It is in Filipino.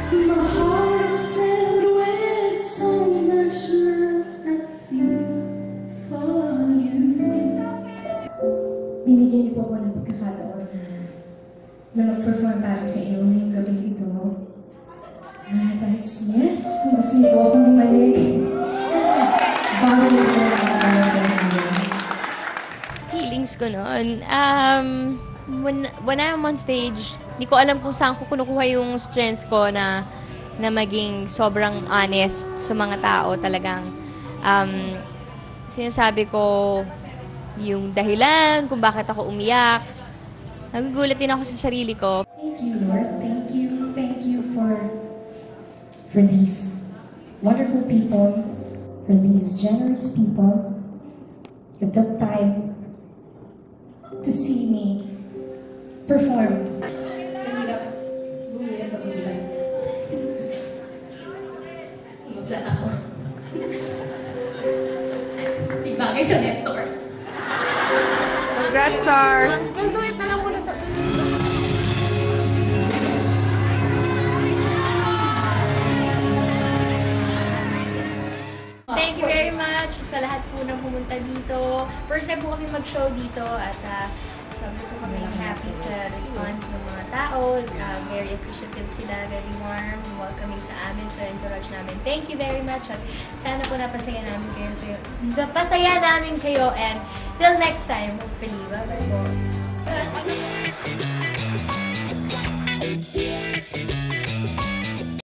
My heart is filled with so much love I feel for you. Binigyan niyo po ako ng pagkakataon na mag-perform para sa inyo ngayong gabi ito. Dahil yes, kung gusto niyo po akong bumalik, bago niyo po nakakatawa sa inyo. Feelings ko noon, when I'm on stage, hindi ko alam kung saan ko kinukuha yung strength ko na maging sobrang honest sa mga tao talagang. Sinasabi ko yung dahilan kung bakit ako umiyak. Nagugulat din ako sa sarili ko. Thank you, Lord. Thank you for these wonderful people, for these generous people who took time to see me perform. Mahirap. Bumira. Umaglan ako. Di bagay sa mentor. Congrats, Sars! Magduet na lang muna sa Thank you very much sa lahat po ng pumunta dito. First time po kami mag-show dito at sabi po kami happy sa response ng mga tao. Very appreciative sila, very warm, welcoming sa amin, sa entourage namin. Thank you very much at sana po napasaya namin kayo. Napasaya namin kayo and till next time, hopefully. Bye-bye po.